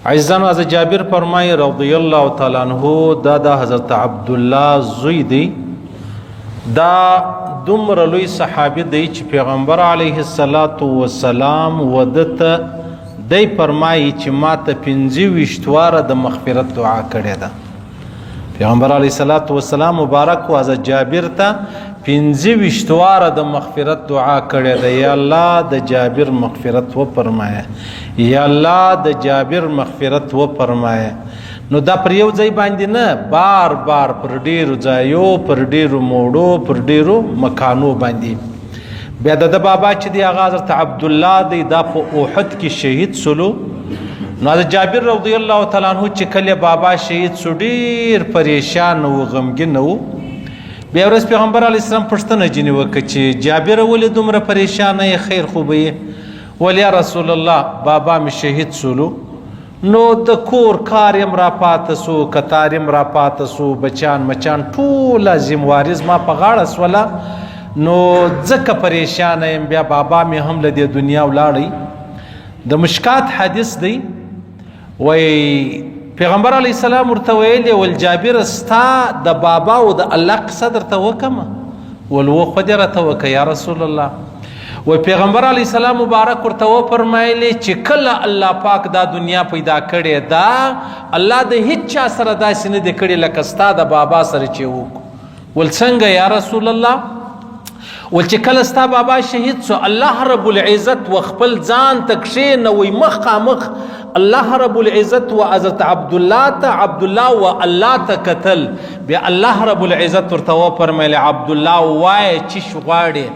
عزیزانو، از جابر فرمای رضی الله تعالی عنہ دا حضرت عبدالله زوی دی. دا دومره لوی صحابي دی چې پیغمبر علیه السلام ودته دی فرمایي چې ما ته 25 واره د مغفرت دعا کړې ده. پیغمبر علیه السلام مبارک و حضرت جابر ته 25 واره د مغفرت دعا کړې ده. یا الله د جابر مغفرت و فرمایه، یا الله د جابر مغفرت و فرمایه. نو دا پر یو ځای باندې نه، بار بار پر ډیرو ځایو، پر ډیرو موړو، پر ډیرو مکانو باندې. بیا د بابا چې دی هغه حضرت عبدالله دی، دا په احد کې شهید سلو. نو حضرت جابر رضی الله تعالی عنہ چې کله بابا شهید سو ډیر پریشان و، غمګین و. بیا ورځ پیغمبر علیه السلام پوښتنه ځینې وکړه چې جابر ولې دومره پریشانه یې، خیر خو به یې؟ ولې یا رسول الله بابا مې شهید سولو، نو د کور کار یم را پاته سو، کتار یم را پاته سو، بچان مچان ټوله ذمواري زما په غاړه سوله، نو ځکه پریشانه یم. بیا بابا مې هم له دې دنیا ولاړی. د مشکات حدیث دی، وی پیغمبر علیه السلام ورته ویلې ول جابر ستا د بابا او د الله قصه درته وکمه؟ ول و خو دې راته وکه یا رسول الله. و پیغمبر علیه السلام مبارک ورته وفرمایلی چې کله الله پاک دا دنیا پیدا کړې ده، الله د هیڅ چا سره داسې نه دی کړی لکه ستا د بابا سره چې وکړو. ول څنګه یا رسول الله؟ ول چې کله ستا بابا شهید سو، الله رب العزت و خپل ځان ته کښېنوی مخامخ، الله رب العزت و حضرت عبدالله ته، عبدالله و الله ته کتل. بیا الله رب العزت ورته وفرمیل عبدالله ووایه چې غواړې.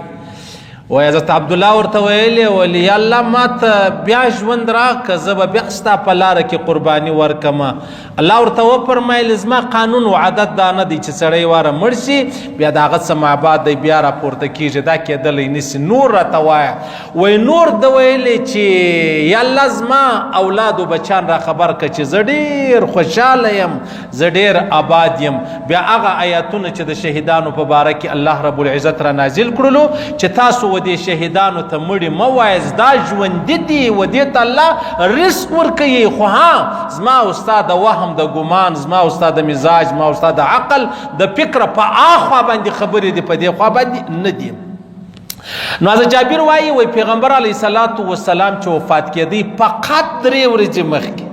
و حضرت عبدالله ورته ویلې ول یا الله ما ته بیا ژوند راکړه، زه به بیا ستا په لاره کې قرباني ورکمه. الله ورته وفرمیل زما قانون و عادت دا نه دی چې سړی واره مړ شي بیا د هغه څه مابعد دی بیا راپورته کېږي، دا کېدلی نسي. نور راته وایه. وی نور ده ویلې چې یا الله زما اولاد و بچان را خبر کړه چې زه ډېر خوشحاله یم، زه ډېر آباد یم. بیا هغه آیاتونه چې د شهیدانو په باره کې الله رب العزت را نازل کړلو چې تاسو و دې شهیدانو ته مړي مه وایاست، دا ژوندي دي و دې ته الله رزق ورکوي. خو ها زما او ستا د وهم، د ګمان، زما او ستا د مزاج، زما او ستا د عقل، د فکر په آخوا باندې خبرې دي، په دې خوا باندې نه دي. نو حضرت جابر وایي وی پیغمبر علیه السلام چې وفات کېدی فقط 3 ورځې مخکې،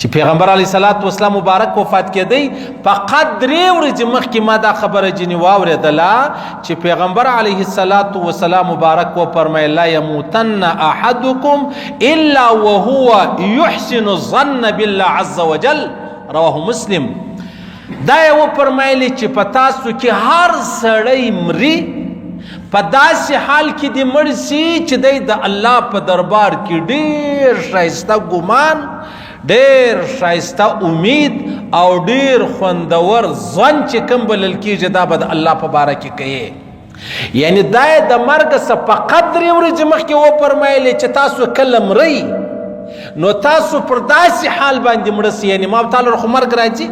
چې پیغمبر علیه السلام مبارک وفات کېدی فقط 3 ورځې مخکې ما دا خبره ځینې واورېدله چې پیغمبر علیه السلام مبارک وفرمیل لا یموتن احدکم الا وهو یحسن الظن بالله عز وجل، رواه مسلم. دا یې وفرمایلې چې په تاسو کې هر سړی مري په داسې حال کې دې مړ سي چې دی د الله په دربار کې ډېر ښایسته ګمان، ډیر شایسته امید او ډیر خوندور ځان چې کوم بلل کېږي دا به د الله په باره کې کوي. یعنی دا یې د مرګ څخه فقط 3 ورځې مخکې وفرمایلې چې تاسو کله مرئ نو تاسو پر داسې حال باندې مړه سئ. یعنی ما تعالی خو مرګ راځي،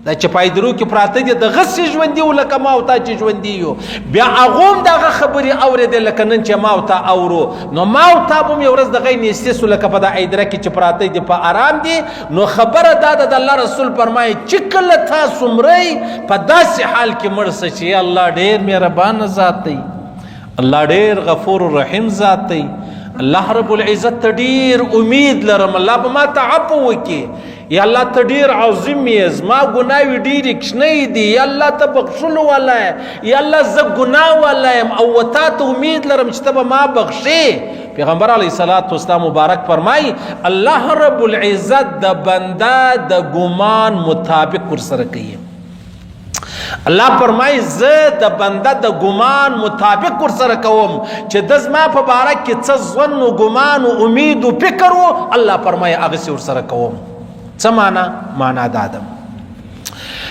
دا چې پایدرو کې پراته دي د غسې ژوندي و لکه ما او تا چې ژوندي یو، بیا هغه هم دغه خبرې اورېدې لکه نن چې ما او تا اورو. نو ما او تا به هم یو ورځ دغه نیستې سو لکه په دا ایدره کې چې پراته دي په آرام دي. نو خبره دا ده د الله رسول فرمایي چې کله تاسو مرئ په داسې حال کې مړ سئ چې الله ډېر مهربانه ذات دی، الله ډېر غفور رحیم ذات دی، الله رب العزت ته ډېر امید لرم، الله به ما ته عفو وکړي. یا الله ته ډېر عظیم یې، زما ګناوې ډېرې کوچنۍ دي، یا الله ته بخښلو والا یې، یا الله زه ګناه والا یم او تا ته امید لرم چې ته به ما بخښې. پیغمبر علیه السلام مبارک فرمایي الله رب العزت د بنده د ګمان مطابق ورسره کوي. الله فرمایي زه د بنده د ګمان مطابق ورسره کوم چې د زما په باره کې څه ظن و ګمان و امید و فکر و، الله فرمایي هغسې ورسره کوم. څه معنا دا ده.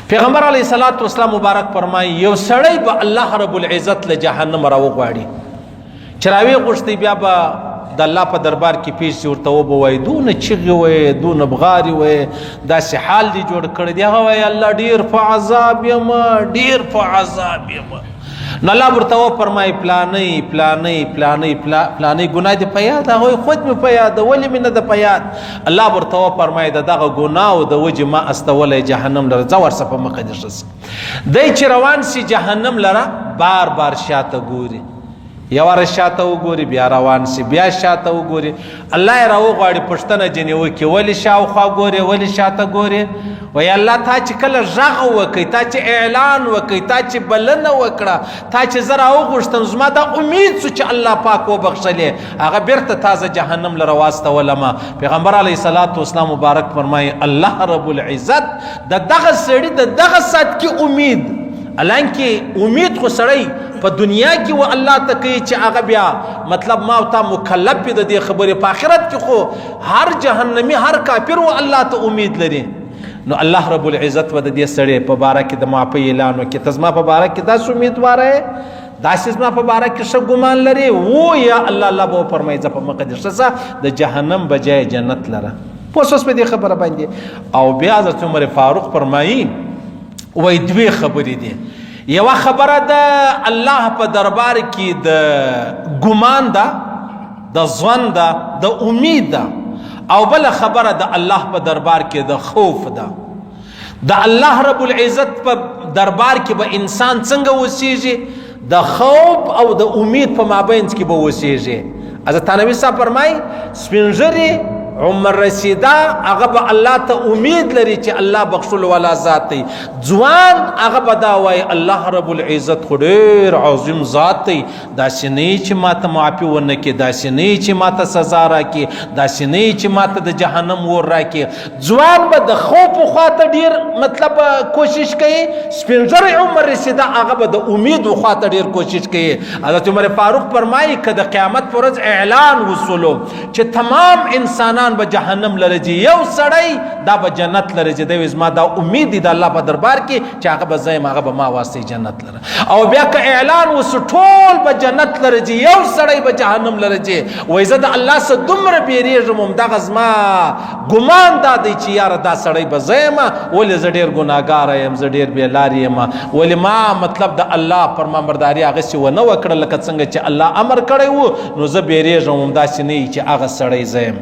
پیغمبر علیه السلام مبارک فرمایي یو سړی به الله رب العزت له جهنم راوغواړي چې راویې غوښتي، بیا به د الله په دربار کې پیش شي، ورته وبوایي دونه چغې وایي، دونه بغارې وایي، داسې حال دې جوړ کړی دی. هغه وایي الله ډېر په عذاب یم، ډېر په عذاب یم. نو الله ورته وفرمایي پلانۍ ګناه دې په یاد هغوی خود مې په یاد ولې مې نه ده په یاد الله ورته وفرمایي د دغه ګناو د وجې ما استولی جهنم لره ځه ورسه په مخه دې ښه سه دی چې روان سي جهنم لره بار بار شاته ګوري یو واره شاته وګوري بیا روان سي بیا شاته وګوري الله یې راوغواړي پوښتنه ځینې وکړي ولې شاوخوا ګورې ولې شاته ګورې وایي الله تا چې کله غږ وکړي تا چې اعلان وکړي تا چې بلنه وکړه تا چې زه راوغوښتم زما دا امید سو چې الله پاک وبخښلې هغه بیرته تازه جهنم لره واستولمه پیغمبر علیه الصلاة والسلام مبارک فرمایي الله رب العزت د دغه سړي د دغه ساعت کې امید الانکه امید خو سړی په دنیا کې و الله ته کوي چې هغه بیا مطلب ما او تا مکلف د دې خبرې په آخرت کې خو هر جهنمی هر کافر و الله ته امید لري نو الله رب العزت و د دې سړی په باره کې د معافی اعلان وکړي ته زما په باره کې داسې امیدواره یې داسې زما په باره کې ښه ګمان لري و یا الله به وفرمایي ځه په مخه دې ښه ځه د جهنم بجای جنت لره پوه شوس په دې خبره باندې او بیا حضرت عمر فاروق فرمایي وای دوی خبرې دي یوه خبره د الله په دربار کې د ګمان ده د ظن ده د امید ده او بله خبره د الله په دربار کې د خوف ده د الله رب العزت په دربار کې به انسان څنګه وسیږي د خوف او د امید په مابینځ کې به وسیږي حضرت نبی صاحب فرمایي سپین ږیري عمر رسیدا هغه به الله ته امید لري چې الله بخښل والا ذات دی ځوان هغه به دا وایي الله رب العزت خو ډېر عظیم ذات دی داسې نه چې ماته معافي ونه کړي داسې نه چې ماته سزا راکړي داسې نه چې ماته د جهنم اور راکړي ځوان به د خوف خواته ډېر مطلب کوشش کوي سپین ږیری عمر رسیدا هغه به د امید خواته ډېر کوشش کوي حضرت عمر فاروق فرمایي که د قیامت پر ورځ اعلان وسولو چې تمام انسانان به جهنم لرجی یو سړی دا به جنت لرجی دی زما دا امید دی د الله په دربار کې چې هغه به زایم هغه به ما واسطه جنت لره او بیا که اعلان وس ټول به جنت لرجی یو سړی به جهنم لرجی وای زه د الله سره دومره بیریږم همدغه زما ګمان دا دی چې یاره دا سړی به زایم ولې زه ډېر ګناهګاره یم زه ډېر بېلارې یم ولې ما مطلب د الله فرمانبرداري هغسې ونه وکړه لکه څنګه چې الله امر کړی و نو زه بیریږم همداسې نه چې هغه سړی زایم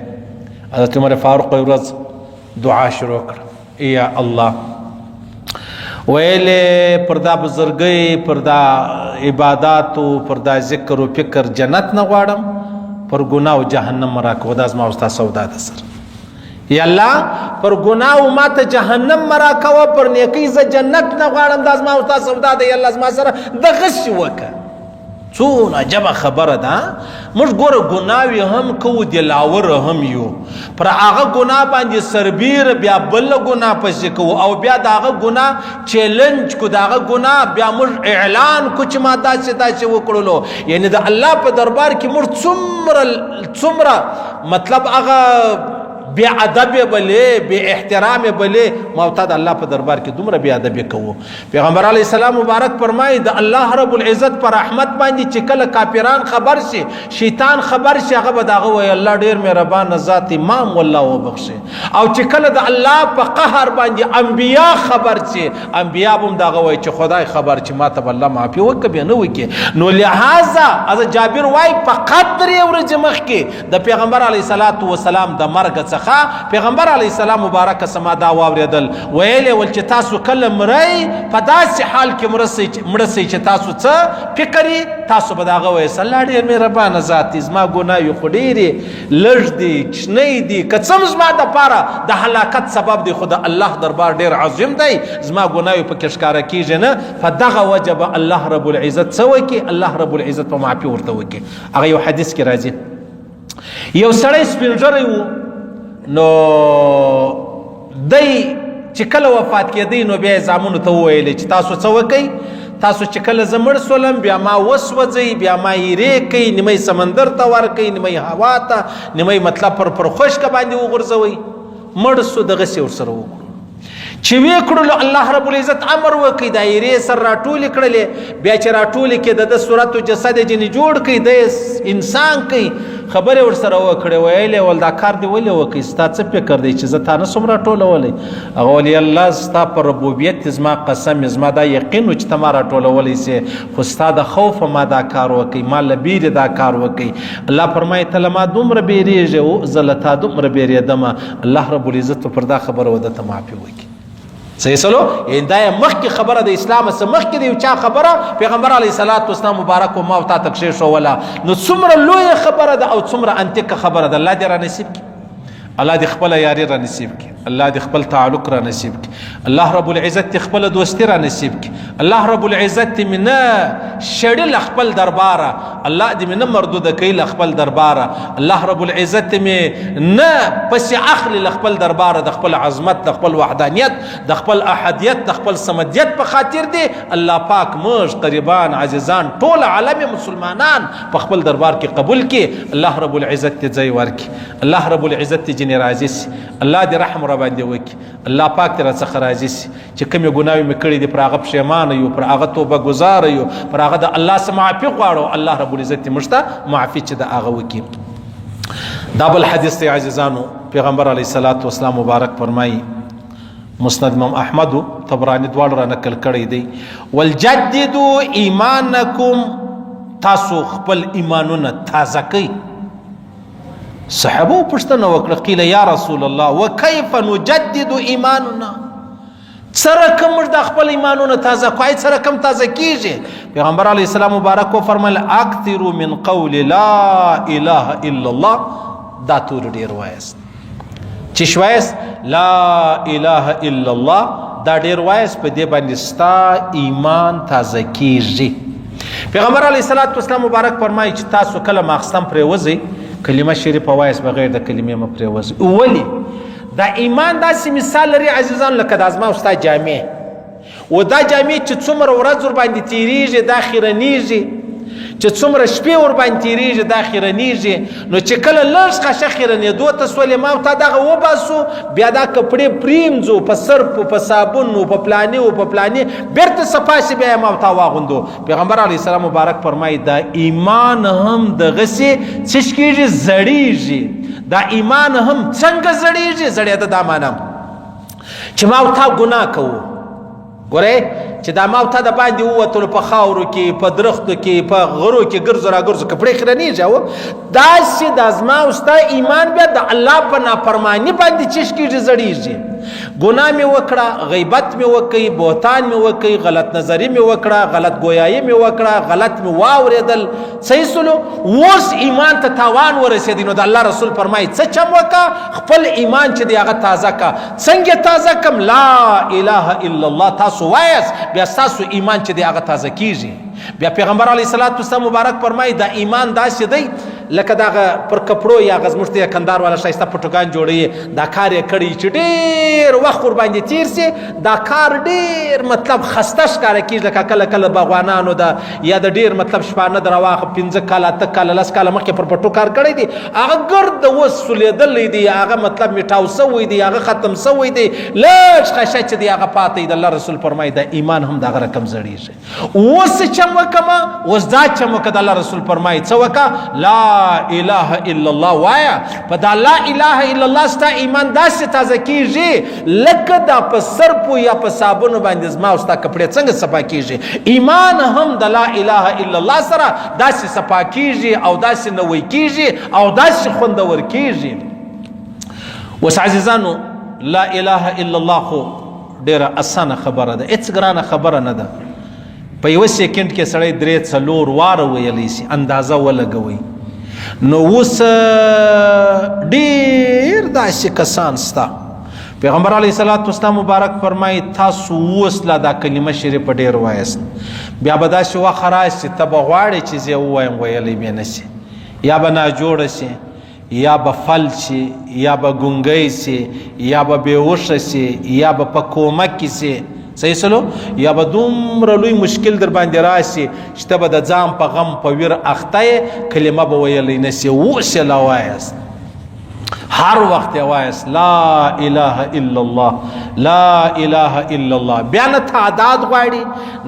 حضرت عمر فاروق ورځ دعا شروع کړه یا الله ویلې پر دا بزرګۍ پر دا عباداتو پر دا ذکر و فکر جنت نه غواړم پر ګناه و جهنم راکوه دا زما او ستا سودا ده سر یا الله پر ګناه و ما ته جهنم راکوه پر نیکۍ زه جنت نه غواړم دا زما او ستا سودا ده یا الله زما سره دغسې وکړه څونه عجبه خبره ده موږ ګوره ګناوې هم کوو دلاوره هم یو پر هغه ګناه باندې سربیره بیا بله ګناه پسې کوو او بیا د هغه ګناه چیلنج کو د هغه ګناه بیا موږ اعلان کو چې ما داسې وکړلو یعنی د الله په دربار کې موږ څومره مطلب هغه بے ادب بلې بے احترام بلې ما ته د الله په دربار کې دومره بے ادب کوو پیغمبر علیه السلام مبارک فرمایي د الله رب العزت پر رحمت باندې چې کله کافران خبر شي شیطان خبر شي هغه به دغه وایي الله ډېر مهربان ذات امام والله وبخښي او چې کله د الله په قهر باندې انبیا خبر شي انبیا به هم دغه وایي چې خدای خبر چې ما ته به الله معافي وکړي بیا نه وکړي نو لهذا حضرت جابر وایي په قدر ورځې مخکې د پیغمبر علیه الصلاة والسلام د مرګ څخه پیغمبر علیه السلام مبارک سما دا واوریدل ویلې ول چې تاسو کله مرئ په داسې حال کې مړه سئ چې تاسو څه فکر تاسو به د هغه وایئ الله ډېر مهربانه ذات دی زما ګناه خو ډېرې لږ دي کوچنۍ دي که څه هم زما دپاره د هلاکت سبب دی خو د الله دربار ډېر عظیم دی زما ګناه پکې ښکاره کېږي نه په دغه وجه به الله رب العزت څه وکړي الله رب العزت په معافي ورته وکړي هغه یو حدیث کې راځي یو سړی سپین ږیری و نو دی چې کله وفات کېدی نو بیا یې زامنو ته وویلې چې تاسو څه وکئ تاسو چې کله زه مړ سولم بیا ما وسوځئ بیا ما ایرې کوئ نیمه سمندر ته ورکئ نیمه هوا ته نیمه مطلب پر خشکه باندې وغورځوئ مړ سو دغسې ورسره وکړو چې وی کړلو الله رب العزت امر وکړي دایره سر راټول کړلې بیا چې راټول کې د صورت او جسد جن جوړ کړي د انسان کې خبره ور سره وکړي ویلې ول دا کار دی ولې وکړي ستا څه فکر دی چې زه تا نه سم راټولولې هغه ولې الله ستا پر ربوبیت زما قسم زما دا یقین چې ته ما راټولولې سي خو ستا د خوف ما دا کار وکړي ما لبیر دا کار وکړي الله فرمایي ته ما دومره بیریږي او زه له تا دومره بیریدم الله رب العزت پر دا خبره ودته معافي وکړي صحیح سلو دا مخکې خبره د اسلام سره مخکې د یو چا خبره پیغمبر علیه الصلاۃ والسلام مبارک او ما او تا تکشیر شو ولا نو څومره لوی خبره ده او څومره انتیکه خبره ده الله دې را نصیب کړي الله دې خپل یاري را نصیب کړي الله دې خپل تعلق را نصیب کړي الله رب العزت دې خپل دوستی را نصیب کړي الله رب العزت دې من شړل خپل دربار الله دې من مردود کوي خپل دربار الله رب العزت دې نه پس اخلي خپل دربار د خپل عظمت د خپل وحدانیت د خپل احدیت د خپل صمدیت په خاطر دې الله پاک موږ قریبان عزیزان ټول عالم مسلمانان په خپل دربار کې قبول کړي الله رب العزت دې ځای ورکړي الله رب العزت دې جن راضي سي الله دې رحم باندې وکي الله پاک تر څخه راضي سي چې کومه ګناوي مې کړې دي پر هغه پښیمان یو پر هغه توبه گزار یو پر هغه د الله سره معافي غواړو الله رب العزت مشته معافي چې د هغه وکي دا بل حدیث دی عزیزانو پیغمبر علیه الصلاۃ والسلام مبارک فرمایي مسند امام احمد طبرانی دواړو را نقل کړی دی ولجددوا ایمانکم تاسو خپل ایمانونه تازه کړئ صحابه پوښتنه وکړه قیل یا رسول الله وکيف نجدد ایماننا سره کوم د خپل ایمانونه تازه کوي سره کوم تازه کیږي پیغمبر علی السلام مبارک فرمایل اکثر من قول لا اله الا الله دا تور ډیر وایست چې شوایس لا اله الا الله دا ډیر وایست په دې باندې ستا ایمان تازه کیږي پیغمبر علی السلام مبارک فرمایي چې تاسو کله ماخستم پرې وځي کلمه شریفه وایس بغیر د کلمې مپریوز ولی دا ایمان داسې مثال لري عزیزان لکه د ازما استاد جامع و دا جامع چې څومره ورځ ور باندې تیریږي دا خیرنیږي چې څومره شپې ور باندې تیریږي دا خیرنیږي نو چې کله لږ ښه خیرنېدو ته سولې ما تا دغه وباسو بیا دا کپړې پریمځو په سرپ په صابون په پلاني او په پلاني بیرته صفاسي بیا ما تا واغوندو پیغمبر علی السلام مبارک فرمایي دا ایمان هم د غسي څشکیږي زړیږي دا ایمان هم څنګه زړیږي زړې دا مانم چې ما تا ګناه کوو ګوره چې دا ما ته د باندې ووتلو په خاورو کې په درختو کې په غرو کې ګرځو را ګرځو کپړې خرنیږي او داسې د ازما او ستا ایمان بیا د الله په نافرماني باندې چشکیږي زړیږي ګناه مې وکړه غیبت مې وکړي بهتان مې وکړي غلط نظری مې وکړه غلط گویایي مې وکړه غلط مې واورېدل صحیح سلو اوس ایمان ته تاوان ورسېدی نو د الله رسول فرمایي څه چم وکړه خپل ایمان چې دی هغه تازه کا څنګه تازه کم لا اله الا الله تاسو وایس بیا تاسو ایمان چې دی هغه تازه کیږي بیا پیغمبر علیه الصلاۃ والسلام مبارک فرمایي دا ایمان داسې دی لکه دغه پر کپړو یا غزمشته کندار والا شایسته پټوګان جوړي دا کار یې کړی چې ډېر وخت ور باندې تیر سي دا کار ډېر مطلب خسته ښکاره کیږي لکه کله کله باغوانانو دا یا د ډېر مطلب شپانه درواغه 15 کاله 8 کاله 10 کاله مخکې پر پټو کار کړی دی هغه ګرد وسولېدل دی هغه مطلب میټاو سوی دی هغه ختم سوی دی لږ خشه چې دی هغه پاتې د الله رسول فرمایي دا ایمان هم دغه رقم زړیږي اوس چم وکما اوس دا چم وکړه د الله رسول فرمایي څه وکړه لا اله الا الله وایا په دا لا اله الا الله ستا ایمان داسې تازه کیږي لکه دا په سرپو یا په صابون باندې زما او ستا کپړې څنګه صفا کیږي ایمان هم د لا اله الا الله سره داسې صفا کیږي او داسې نوی کیږي او داسې خوندور کیږي وس عزیزانو لا اله الا الله خو ډیره اسانه خبره ده هیڅ ګرانه خبره نه ده په یو سکند کې سړی درې څلور واره ویلی شي اندازه ولګوي نو اوس ډیر داسې کسان ستا پیغمبر علیه الصلاۃ والسلام مبارک فرمایي تاسو اوس لا دا کلمه شریفه ډیر وایست بیا به داسې وخت راشي ته به غواړې چې زه ووایم ویلی بې نه شي یا به ناجوړه شي یا به فل شي یا به ګونګی شي یا به بېهوشه شي یا به په کومه کې شي صحیح سلو یا به دومره لوی مشکل در باندې راشي چې ته به د ځان په غم په ویر اخته یې کلمه به ویلی نه شي اوس یې لا وایست هر وخت وایس لا اله الا الله لا اله الا الله. بیا نه تعداد غواړي،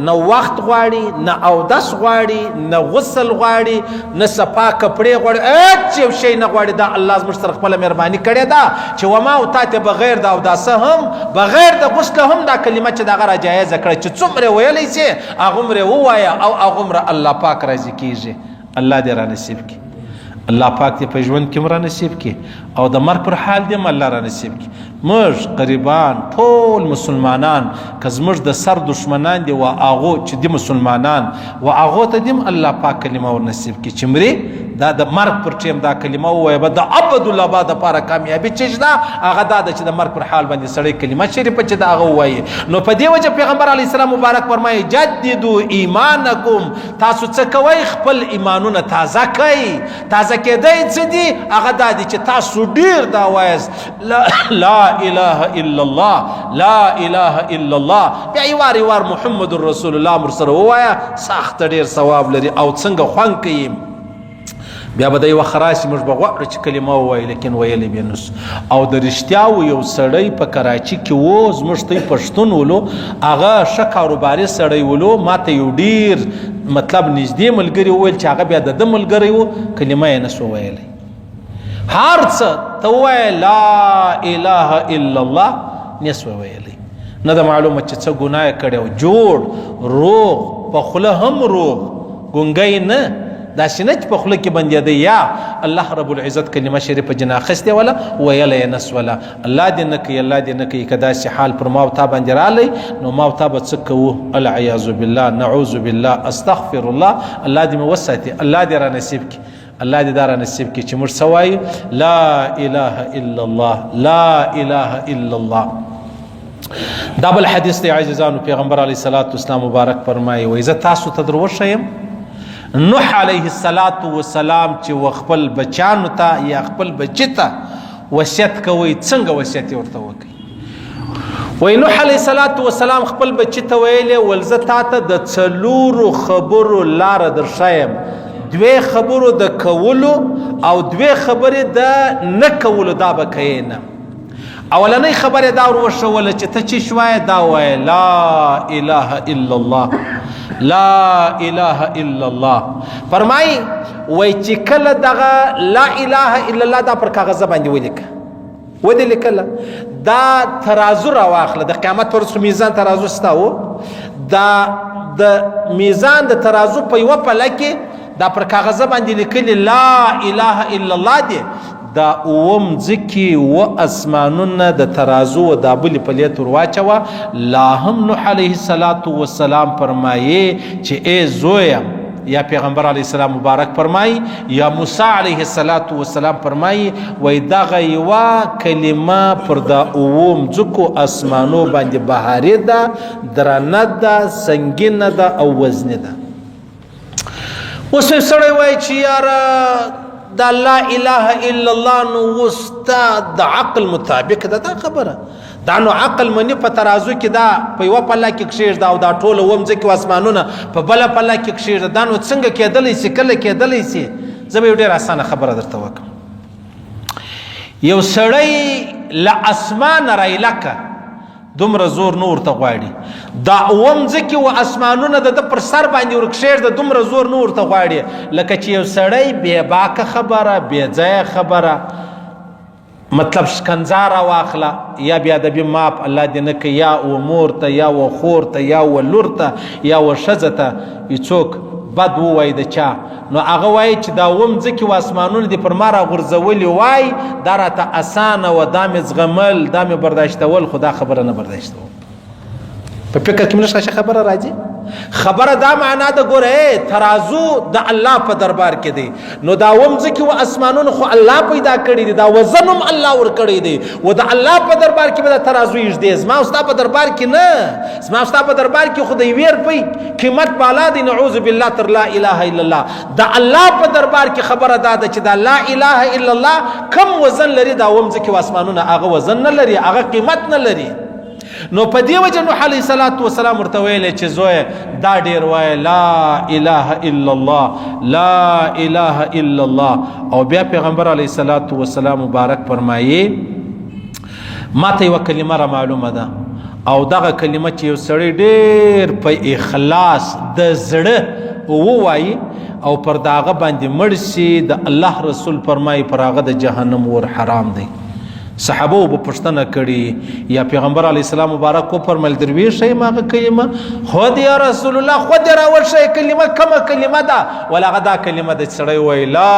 نه وخت غواړي، نه اودس غواړي، نه غسل غواړي، نه صفا کپڑے غواړي، هیڅ یو شی نه غواړي. دا الله زموږ سره خپله مهرباني کړې ده چې وما او تا ته بغیر د اوداسه هم بغیر د غسل هم دا کلمه چې دغه راجایزه کړه چې څومره ویلی سي هغومره ووایه او هغومره الله پاک راضي کیږي. الله دې را نصیب کړي، الله پاک دې په ژوند کې را نصیب کړي او د مرګ پر حال دې الله را نصیب کړي. موږ قریبان ټول مسلمانان که زموږ د سر دشمنان دي و هغو چې دي مسلمانان و هغو ته دې الله پاک کلمه ور نصیب کړي چې مري دا د مرګ پر ټیم دا کلمه ووایه به د ابدالآباد دپاره کامیابي چې شته هغه دا ده چې د مرګ پر حال باندې سړی کلمه شریفه چې د هغه ووایي. نو په دې وجه پیغمبر علیه السلام مبارک فرمایي جددو ایمانکم، تاسو څه کوئ؟ خپل ایمانونه تازه کوئ. تازه کېدی څه دي؟ هغه دا دي چې تاسو ډېر دا وایاست لا اله الا الله لا اله الا الله. بیا یوار یوار محمد رسول الله ورسره ووایه، سخته ډېر ثواب لري او څنګه خوند کوي. بیا به د یوه خراسي موږ به غواړو چې کلمه ووایي لیکن ویلی به نسو. او د رښتیا یو سړی په کراچي کې و، زموږ ته پښتون ولو، هغه ښه کاروباري سړی ولو. ما ته یو ډېر مطلب نږدې ملګري وویل چې هغه بیا د ده ملګری و، کلمه یې نسو ویلی. هر څه ته ووایه لا اله الا الله نسو ویلی. نه د معلومه چې څه ګناه یې کړی، جوړ روغ په خوله هم روغ، ګونګی نه، داسې نه چې په خوله کې بندېده. یا الله رب العزت کلمه شریفه جنا اخیستې وله ویله یې نسوله. الله دې نه کوي، الله دې نه کوي. که داسې حال پر ما او تا باندې رالی نو ما او تا به څه کوو؟ العیاذ بالله، نعوذ بالله، استغفر الله. الله دې مې وساتي، الله دې را نصیب کړي، الله دې دا را نصیب کړي چې موږ څه وایو؟ لا اله الا الله لا اله الا الله. دا بل حدیث دی عزیزانو، پیغمبر علیه الصلاة والسلام مبارک فرمایي وایي زه تاسو ته در وښیم نوح علیه السلام چې و خپل بچانو ته یا خپل بچی ته وصیت کوي، څنګه وصیت ورته وکړي؟ وایي نوح علیه السلام خپل بچی ته ویلې ول زه تا ته د څلورو خبرو لاره در ښیم، دوې خبرو د کولو او دوې خبرې د نه کولو، دا به کوې نه. اولنۍ خبرې دا ور وښوله چې ته چې شوایه دا وایه لا اله الا الله لا اله الا الله. فرمای وای چې کله دغه لا اله الا الله دا پر کاغذ باندې ولیکه، ودې لیکله دا ترازو را واخله، د قیامت پر ورځ میزان ترازو ستا و، دا د میزان د ترازو په یوه پله کې دا پر کاغذ باندې لیکلي لا اله الا الله دی. دا اوم ځکې و اسمانونه د ترازو و دا بلې پلې ور واچوه. لا هم نوح علیه السلام فرمایي چې ای زویه، یا پیغمبر علیه السلام مبارک فرمایي، یا موسی علیه السلام فرمایي وایي دغه یوه کلمه پر دا اوم ځکو اسمانو باندې بهاري ده، درنه ده، سنګینه ده او وزنه ده. اوس سړی وایي چې یاره دا لا اله الا الله نو وستا د عقل مطابق ده دا خبره، دا نو عقل منی په ترازو کې دا په یوه پله کې کښېږده او دا ټوله اووم ځکې اسمانونه په بله پله کې کښېږده، دا نو څنګه کېدلی سي؟ کله کېدلی سي؟ زه به یو ډېره اسانه خبره درته وکړم. یو سړی له اسمانه رایلکه دومره زور نه ورته غواړي، دا اووم ځکې و اسمانونه د ده پر سر باندې ورکښېږده دومره زور نه ورته غواړي لکه چې یو سړی بې باکه خبره، بې ځایه خبره، مطلب شکنځا را واخله، یا بې ادبي ماپ الله دې نه کوي، یا و مور ته یا و خور ته یا و لور ته یا و ښځه ته څوک بد ووایي د چا، نو هغه وایي چې دا اووم ځکې و اسمانونه دې پر ما راغورځولي وای، دا راته اسانه و، دا مې زغمل، دا مې برداشتول، خو دا خبره نه برداشتول. په فکر کې مې نشته خبره راځي؟ خبره دا معنا ده ګوره ترازو د الله په دربار کې دی، نو دا اووم ځکې و اسمانونه خو الله پیدا کړي دي، دا وزن هم الله ورکړی دی، و د الله په دربار کې به دا ترازو ایږدي، زما او ستا په دربار کې نه، زما او ستا په دربار کې خو د یوې روپۍ قیمت بالا دی، نعوذ بالله تر لا اله الا الله. د الله په دربار کې خبره دا ده چې دا لا اله الا الله کم وزن لري، دا اووم ځکې و اسمانونه هغه وزن نه لري، هغه قیمت نه لري. نو په دې وجه نوح علیه السلام ورته ویلی چې زویه دا ډېر وایه لا اله الا الله لا اله الا الله. او بیا پیغمبر علیه السلام مبارک فرمایي ما ته یوه کلمه را معلومه ده او دغه کلمه چې یو سړی ډېر په اخلاص د زړه ووایي او پر داغه باندې مړ شي د الله رسول فرمایي پر هغه د جهنم ور حرام دی. صحابه به پوښتنه کړي یا پیغمبر علیه السلام مبارک وفرمیل درویشه یم هغه کلمه؟ خود یا رسول الله خود راورشه کلمه کومه کلمه ده؟ ول هغه دا کلمه ده چې سړی وایي لا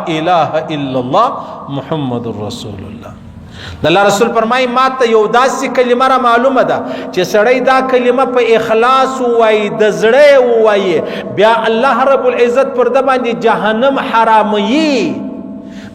اله الا الله محمد رسول الله. د الله رسول فرمایي ما ته یو داسې کلمه را معلومه ده چې سړی دا کلمه په اخلاص ووایي د زړه ووایي بیا الله رب العزت پر ده باندې جهنم حراموي.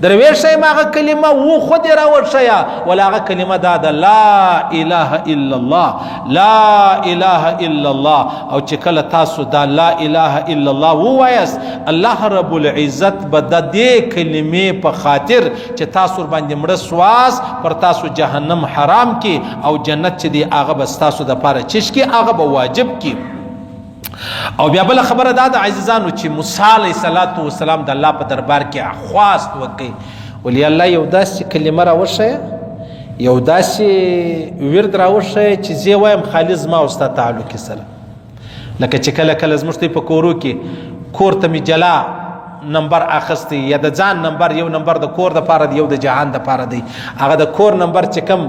درویشه یم هغه کلمه و خود یې راورښیه ول هغه کلمه دا ده لا اله الا الله لا اله الا الله. او چې کله تاسو دا لا اله الا الله ووایاست الله رب العزت به د دې کلمې په خاطر چې تاسو ورباندې مړه سواست پر تاسو جهنم حرام کی او جنت چې دی هغه به ستاسو دپاره چش کی هغه به واجب کی. او بیا بل خبره دا د عزیزانو چې موسی علیه السلام د الله په دربار کې خواست وکړي ولی الله یو داسې کلمه راوښیه یو داسې ورد راوښیه چې زه وایم خالص زما او ستا تعلق سره. لکه چې کله کله زموږ په کورو کې کور ته مې جلا نمبر اخستی یا د ځان نمبر یو نمبر د کور دپاره دی یو د جهان دپاره دی هغه د کور نمبر چې کم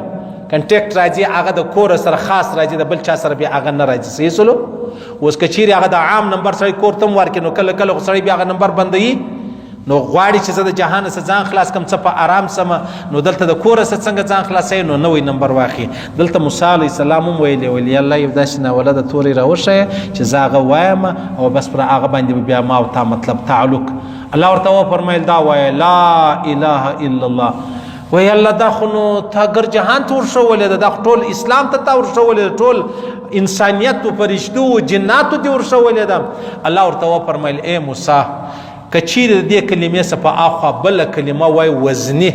کنټیکټ راځي هغه د کور سره خاص راځي د بل چا سره بیا هغه نه راځي. صحیح سلو اوس که چیرې هغه د عام نمبر سړی کور ته هم ورکړي نو کله کله خو سړی بیا هغه نمبر بندوي نو غواړي چې زه د جهان څخه ځان خلاص کم څه په آرام سمه نو دلته د کور څخه څنګه ځان خلاصوي نو نوی نمبر واخلي. دلته موسی علیه السلام هم ویلي ولی الله یو داسې ناولده تورې راوښیه چې زه هغه وایم او بس پر هغه باندې بیا ما او تا مطلب تعلق. الله ورته وفرمیل دا وایه لا اله الا الله. وی الله دا خو نو تا ګر جهان ته ورښولې ده دا ټول اسلام ته تا ورښولې ده ټول انسانیت و فرشتو و جناتو دې ورښولې ده. الله ورته وفرمیل ای موسی که چیرې د دې کلمې څه په اخوا بله کلمه وای وزني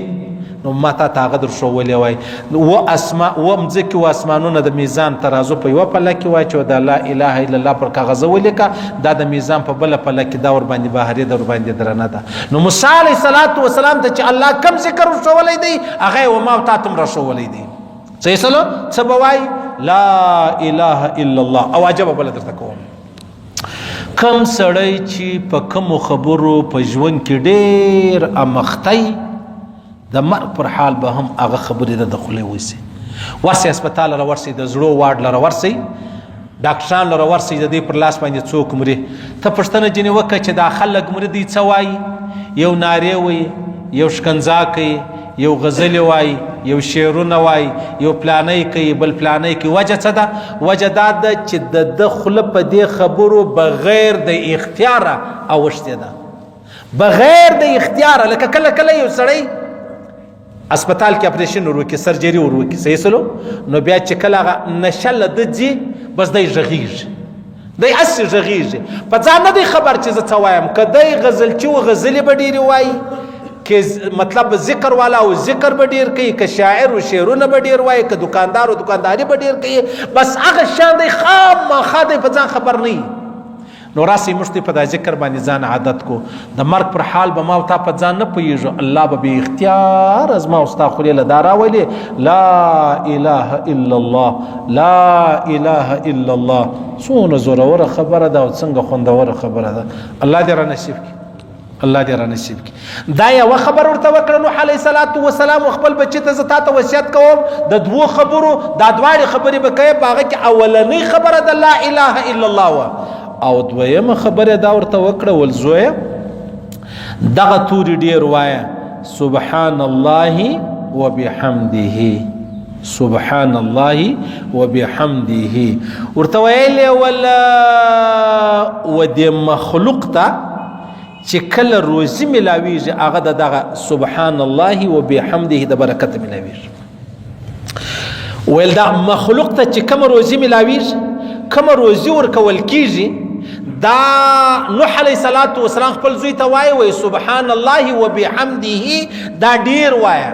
نو ما تا ته هغه درښولې وای و مځکې و اسمانونه د میزان ترازو په یوه پله کې واچوه دا لا اله الا الله پر کاغذه ولیکه دا د میزان په بله پله کې دا ورباندې بهرې ده ورباندې درنه ده. نو موسی علیه السلام ته چې الله کم ذکر ورښولی دی هغه یې و ما او تا ته هم راښولی دی. صحیح سلو څه به وایي لا اله الا الله. او عجبه بله درته کوم کم سړی چې په کمو خبرو په ژوند کې ډېر امختی د مرګ پر حال به هم هغه خبرې د خولې ویسي ورسئ هسپتال له ورسئ د زړو واډ له ورسئ ډاکټران له ورسئ د دې پر لاس باندې څوک مري ته پوښتنه ځینې وکړه چې دا خلک مري دوی څه وایي یو نارې وایي یو شکنځا کوي یو غزلې وایي یو شعرونه وایي یو پلانۍ کوي بل پلانۍ کوي. وجه څه ده؟ وجه دا ده چې د ده خوله په دې خبرو بغیر د اختیاره اوښتې ده بغیر د اختیاره. لکه کله کله یو سړی اسپتال کې اپریشن وروکي سرجري وروکي صحیح سلو نو بیا چې کله هغه نشه له ده ځي بس دی غږیږي دی هسې غږیږي په ځان نه دی خبر چې زه څه وایم که دی غزلچي و غزلې به ډېرې وایي که مطلب ذکر والا او ذکر به ډېر کوي که شاعر و شعرونه به ډېر وایي که دکاندار و دکانداري به ډېر کوي بس هغه شان دی خامخا دی په ځان خبر نه وي. نو راسي موږ په دا ذکر باندې ځان عادت کو د مرګ پر حال به ما او تا په ځان نه پوهېږو الله به بې اختیار از ما او ستا خولې له دا راولي لا اله الا الله لا اله الا الله. څونه زوروره خبره ده او څنګه خوندوره خبره ده. الله دې را نصیب کړي الله دې را نصیب کړي. دا یوه خبر ورته وکړه نوح علیه السلام خپل بچي ته زه تا ته وصیت کوم د دوو خبرو دا دواړې خبرې به کوې په هغه کې اولنۍ خبره د لا اله الا الله وه او دویمه خبره دا ورته وکړه ول زویه دغه توري ډېر وایه سبحان الله وبحمده سبحان الله وبحمده ورته ویلې ولا و دې مخلوق ته چې کله روزي ملاویږي هغه دغه سبحان الله وبحمده د برکت ملاویږي. ویل دا مخلوق ته چې کوم روزي ملاویږي کوم روزي ورکول کیږي دا نوح علیه السلام خپل زوی ته وایي سبحان الله وبحمده دا ډیر وایه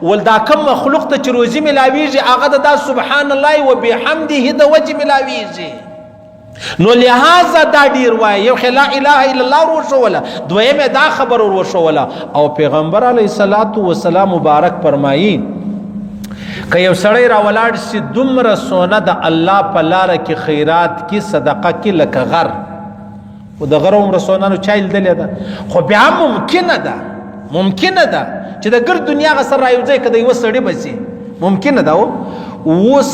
ول دا کم مخلوق ته چې روزي ملاویږي هغه دا سبحان الله وبحمده د وجه ملاویږي. نو لہذا دا ډیر وای یو لا اله الا الله ورشوله، دویمه دا خبر ورشوله. او پیغمبر علیه الصلاۃ والسلام مبارک فرمایي که یو سړی را ولاړ شي دومره سونه د الله په لاره کې خیرات کې صدقه کې لکه غر، و د غر عمره سونه نو چا لیدلې ده، خو بیا ممکنه ده چې د ګر دنیا غ سره یو ځای کې د یو سړی بسي، ممکنه ده. اوس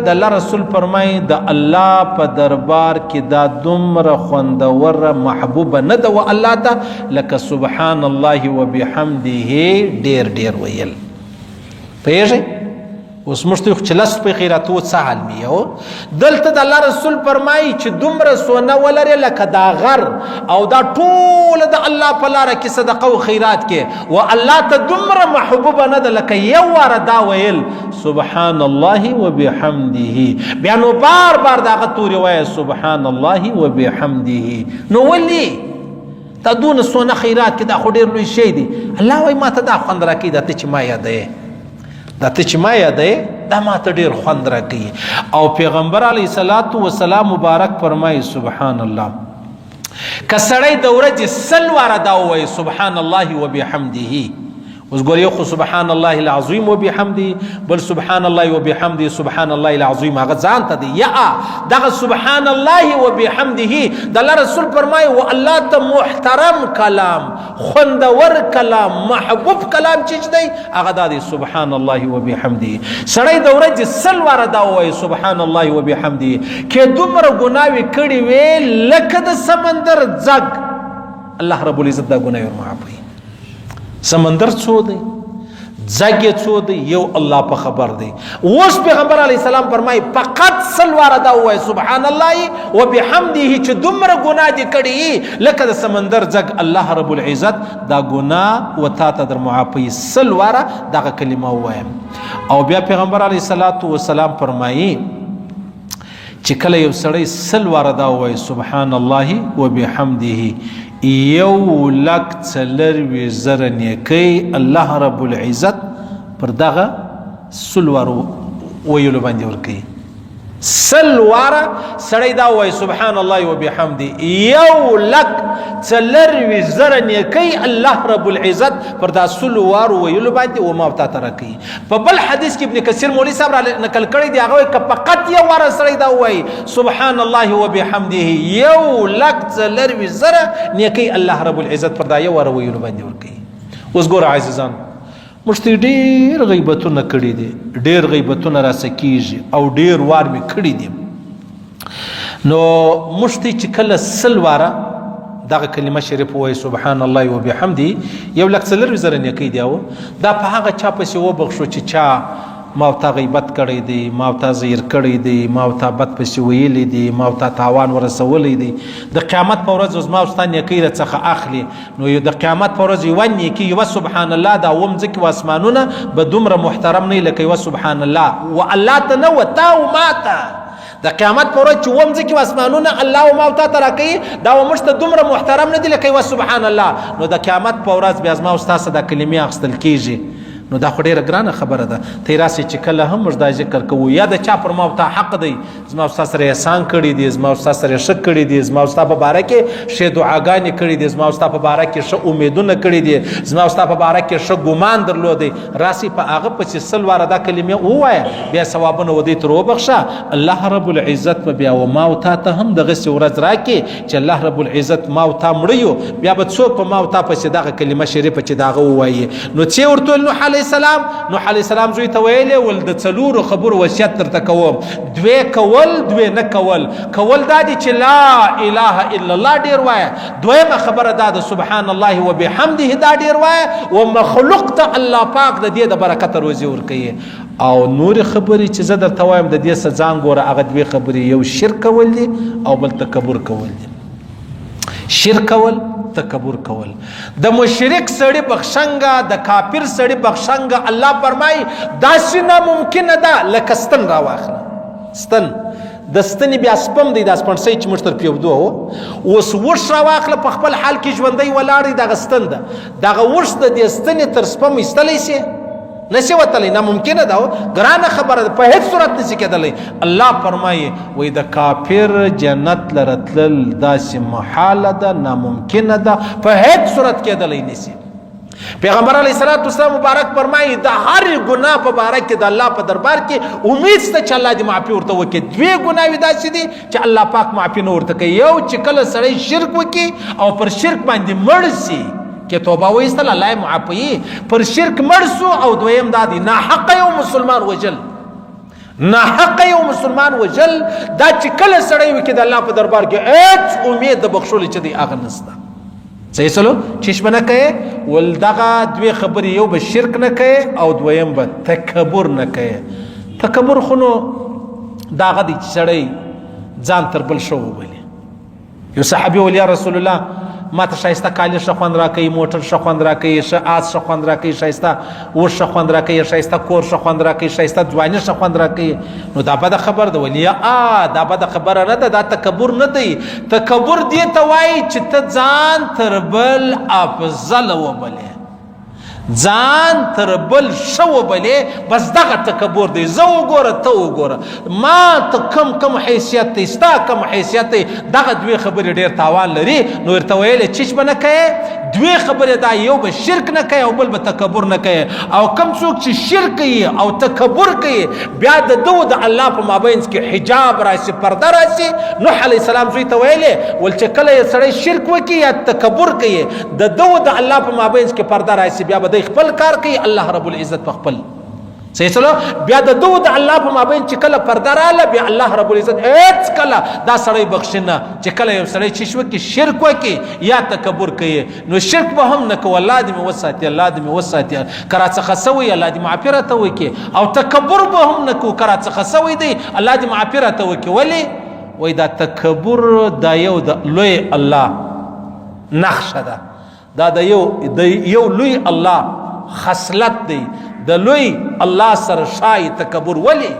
د الله رسول فرمای د الله په دربار کې دا دومره خوندور محبوبه نه ده و الله ته لکه سبحان الله وبحمده ډیر ډیر ویل. پیږي اوس مشته خلص په خیراتو سهل میو دلته د الله رسول فرمایي چې دومره سونه ولري لکه دا غر او دا ټول د الله په لار کې صدقه او خیرات کې و الله ته دومره محبوب نه ده لکه یو واره دا ویل سبحان الله وبحمده، بیا نو بار بار دا غتوري وای سبحان الله وبحمده. نو ولي تا دون سونه خیرات کې دا خو ډیر لوی شی دی. الله وای ما ته دا خوند راکې دا ته چې ما یادې دا ما ته ډیر خوند راکې. او پیغمبر علیه الصلاۃ والسلام مبارک فرمایي سبحان الله که سړی د ورځې 100 واره دا وایي سبحان الله وبحمده، اوس ګور یو خو سبحان الله العظیم وبحمده، بل سبحان الله وبحمده سبحان الله العظیم هغه ځان ته دی، یا دغه سبحان الله وبحمده د الله رسول فرمایي و الله ته محترم کلام، خوندور کلام، محبوب کلام چې دی هغه دی سبحان الله وبحمده. سړی د ورځې 100 واره دا وایي سبحان الله وبحمده کې دومره ګناوي کړي وي لکه د سمندر ځګ، الله رب العزت دا ګناوي معافوي. سمندر څو دی، ځګ څو دی، یو الله په خبر دی. اوس پیغمبر علیه السلام فرمایي فقط 100 واره دا وایي سبحان الله وبحمده چې دومره ګناه دي کړي لکه د سمندر ځګ، الله رب العزت دا ګناه و تا ته در معافي 100 واره دغه کلمه ووایم. او بیا پیغمبر علیه الصلاۃ والسلام فرمایي چې کله یو سړی 100 واره دا وایي سبحان الله وبحمده 1,40,000 نیکی الله رب العزت پر دغه 100 واره ویلو باندې ورکوي. 100 واره سړی دا وایي سبحان الله وبحمده 1,40,000 نیکی الله رب العزت پر دا 100 واره ویلو باندې و ما ته راکوي. په بل حدیث کې ابن کثیر مولوی صاحب را نقل کړی دی هغه که فقط یو واره سړی دا وایي سبحان الله وبحمده 1,40,000 نیکی الله رب العزت پر دا یو واره ویلو باندې ورکوي. اوس ګوره عزیزان مشتی ډیر غیبتونه کړي دي، ډیر غیبتونه را سکیږي او ډیر وار می کړي دي. نو مشتی چې کله 100 واره دغه کلمه شریف وای سبحان الله وبحمده 1,40,000 نیکی دی. او دا په هغه چا پسې وبخښو چې چا ما ته غیبت کړی دی، ما ته زیر کړی دی، ما ته بد پسې ویلی دی، ما ته تاوان ورسولی دی، د قیامت په ورځ زما او ستا نیکۍ راڅخه اخلي. نو یو د قیامت په ورځ یوه نیکي یوه سبحان الله دا اووم ځکې و اسمانونه به دومره محترم نه لکه یوه سبحان الله و الله ته نه و تا و ما ته. د قیامت په ورځ چې اووم ځکې و اسمانونه الله و ما او تا ته راکوي دا و موږ ته دومره محترم نه دي لکه یوه سبحان الله. نو د قیامت په ورځ بیا زما او ستا څخه دا کلمې اخیستل کېږي. نو دا خو ډیره ګرانه خبره ده. ته راسې چې کله هم موږ دا ذکر کوو یا د چا پر ما او تا حق دی، زما او ستا سره احسان کړی دی، زما او ستا سره ښه کړی دی، زما او ستا په باره کې ښې دعاګانې کړي دي، زما او ستا په باره کې ښه امیدونه کړي دي، زما او ستا په باره کې ښه ګمان درلودی، راسې په هغه پسې 100 واره دا کلمې ووایه بیا ثوابونه ودې تر وبخښه. الله رب العزت به بیا و ما او تا ته هم دغسې ورځ راکړي چې الله رب العزت ما او تا مړه یو بیا به څوک په ما او تا پسې دغه کلمه شریفه چې د هغه ووایي. نو څه ورته ویل نوح علیه السلام؟ نوح علیه السلام زوی ته ویلې ول د 4 خبرو وصیت درته کوم، 2 کول 2 نه کول. کول دا دي چې لا اله الا الله ډیر وایه، دویمه خبره دا د سبحان الله وبحمده دا ډیر وایه و مخلوق ته الله پاک د دې د برکت روزي ورکوي. او نور خبرې چې زه درته وایم د دې څه ځان ګوره هغه 2 خبرې، یو شرک کول دي او بل تکبر کول دي. شرک کول تکبر کول. د مشرک سړی بخښنګه د کافر سړی بخښنګه الله فرمایي داسې ناممکنه ده لکه ستن راواخله. ستن د ستنې بیا سپم دی دا سپنسۍ چې موږ تر پیودو اوس وش راواخله په خپل حال کې ژوندی ولاړ دی دغه ستن ده دغه وش د دې ستنې تر سپم ایستلی سي نشي وتلی، ناممکنه ده، ګرانه خبره ده، په هیڅ صورت نشي کېدلی. الله فرمایي وای د کافر جنت لرتلل داسې محاله ده، ناممکنه ده، په هیڅ صورت کېدلی نشي. پیغمبر علیه الصلاۃ والسلام مبارک فرمایي د هر ګناه په باره کې د الله په دربار کې امید شته چې الله دې معافي ورته وکړي. دوی ګناوې داسې دي چې الله پاک معافي نه ورته کوي. یو چې کله سړی شرک وکړي او پر شرک باندې مړ شي کې توبه وایستل الله یې معافوي، پر شرک مړ سو. او دویم دا دی ناحقه یو مسلمان وژل، ناحقه یو مسلمان وژل دا چې کله سړی وکړي د الله په دربار کې هیڅ امید د بخښلو چې دی هغه نشته. صحیح سلو چشم نه کوي ول دغه دوی خبرې، یو به شرک نه کوي او دویم به تکبر نه کوي. تکبر خو نو داغه دی چې سړی ځان تر بل شو وبلي. یو صحابي ول یا رسول الله ما ته شایسته کالی ښه خوند راکوي، موټر ښه خوند راکوي، ښه آس ښه خوند راکوي، شایسته اوښ ښه خوند راکوي، شایسته کور ښه خوند راکوي، شایسته ځواني ښه خوند راکوي. نو دا بده خبر ده ولیا دا بده خبره نه ده، دا تکبر نه دی. تکبر دې ته وایي چې ته ځان تر بل افضل وبلې، ځان تر بل ښه وبلې، بس دغه تکبر دی. زه وګوره ته وګوره، ما ته کم حیثیت دی، ستا کم حیثیت دی. دغه دوی خبرې ډېر تاوان لري. نو ورته ویلې چش به نه کوې دوی خبرې، دا یو به شرک نه کوي او بل به تکبر نه کوي. او کم څوک چې شرک کوي او تکبر کوي بیا د دو د الله په مابینځ کې حجاب راشي، پرده راشي. نوح علیه السلام زوی ته ویلې ول چې کله یې سړی شرک وکړي یا تکبر کوي د دو د الله په مابینځ کې پرده راشي، بیا به خپل کار کوي الله رب العزت په خپل. صحیح سلو بیا د دو د الله په مابین چې کله پرده رااله بیا الله رب العزت هیڅ کله دا سړی بخښنه چې کله یو سړی چې شو کې شرک وکي یا تکبر کوي نو شرک به هم نه کوي. الله دې مې وساتي، الله دې مې وساتي. کرا څخه سوی الله دې معافرت وکي، او تکبر به هم نه کوي. کرا څخه سوی دی الله دې معافرت وکي. ولی وای دا تکبر دا یو د لوی الله نقشه ده، دا د یو لوی الله خصلت دی. د لوی الله سره شای تکبر ولی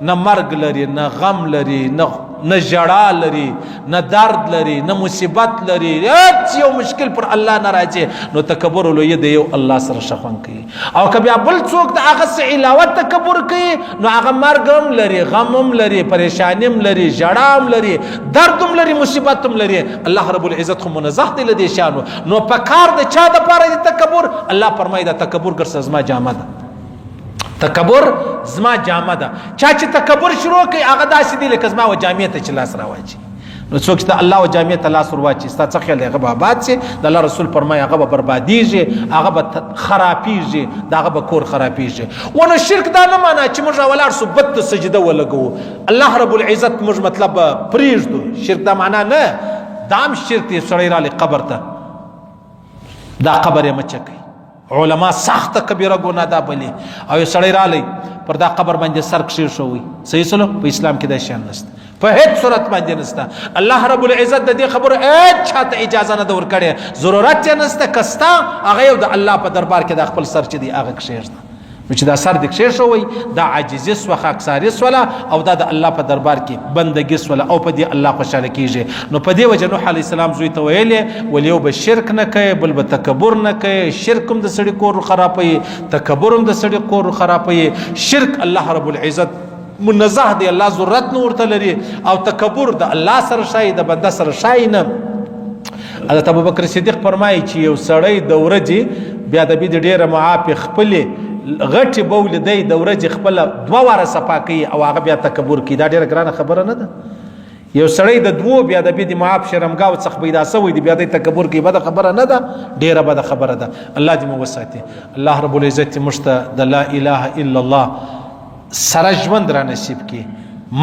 نه مرګ لري، نه غم لري، نه ژړا لري، نه درد لري، نه مصیبت لري، هیڅ یو مشکل پر الله نه راځي. نو تکبر لوی دی یو الله سره شخوان کوي. او که بیا بل څوک د هغه څه علاوه تکبر کوي نو هغه مرګ هم لري، غم هم لري، پریشانی هم لري، ژړا هم لري، درد هم لري، مصیبت هم لري. الله رب العزت خو منزه دی له دې شانو. نو په کار د چا د پاره د تکبر الله فرمایي دا تکبر ګرځه زما جامه ده، تکبر زما جامه ده. چا چې تکبر شروع کوي هغه داسې دی لکه زما و جامې ته چې لاس راواچي. نو څوک چې الله و جامې ته لاس ورواچي ستا څه خیال هغه به آباد شي؟ د الله رسول فرمایي هغه به بربادیږي، هغه به خرابیږي، د هغه به کور خرابیږي. ونه شرک دا نه معنا چې موږ راولاړ سو بت ته سجده ولګو الله رب العزت موږ مطلب پرېږدو. شرک دا معنا نه، دا هم شرک دی. سړی رالی قبر ته دا قبر یې مچه کوي، علما سخت کبیره ګناه ده بلی. او یو سړی رالی پر دا قبر باندې سر کښېښوي. صحیح سلو په اسلام کې دا شیان نشته، په هیڅ صورت باندې نشته. الله رب العزت د دې خبرو هیڅ چاته اجازه نه ده ورکړې، ضرورت یې نشته. کستا هغه یو د الله په دربار کې د خپل سر چې دی هغه کښېږده. نو چې دا سر دې کښېښوي دا عاجزي سوه، خاکساري سوله، او دا د الله په دربار کې بندګي سوله، او په دې الله خوشحاله کېږي. نو په دې وجه نوح علیه السلام زوی ته ویلې ول یو به شرک نه کوي، بل به تکبر نه کوي. شرک هم د سړي کور خرابوي، تکبر هم د سړي کور خرابوي. شرک الله رب العزت منزه دی، الله ضرورت نه ورته لري. او تکبر د الله سره شای، د بنده سره شای نه. حضرت ابوبکر صدیق فرمایي چې یو سړی د ورځې بیا د بید ډېره معافې خپلې غټي بول دی د ورځې خپل 2 واره صفا کوي او هغه بیا تکبر کوي. دا ډیره ګرانه خبره نه ده. یو سړی د 2 بیا د بید معاف شرمګاو څخه پیدا سوی دی بیا د تکبر کوي، بده خبره نه ده، ډیره بده خبره ده. الله دې مو وساتي. الله رب العزت مشته د لا اله الا الله سره ژوند را نصیب کړي.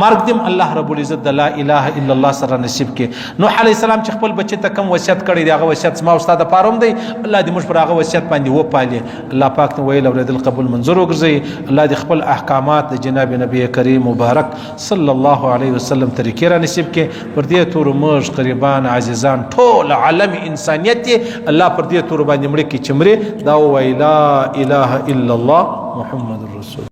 مرګ دې الله رب العزت د لا اله الا الله سره نصیب کړي. نوح علیه السلام چې خپل بچی ته کوم وصیت کړی دی هغه وصیت ما او استاد پاروم دی. الله دې موږ پر هغه وصیت باندې وپالي. الله پاک ته ویل اوریدل قبول منظور وګرځي. الله دې خپل احکامات د جناب نبی کریم مبارک صلی الله علیه وسلم طریقې را نصیب کړي. پر دې تور موږ قریبان عزیزان ټول عالم انسانیت الله پر دې تور باندې مړ کړي چې مړي دا ویلا اله الا الله محمد رسول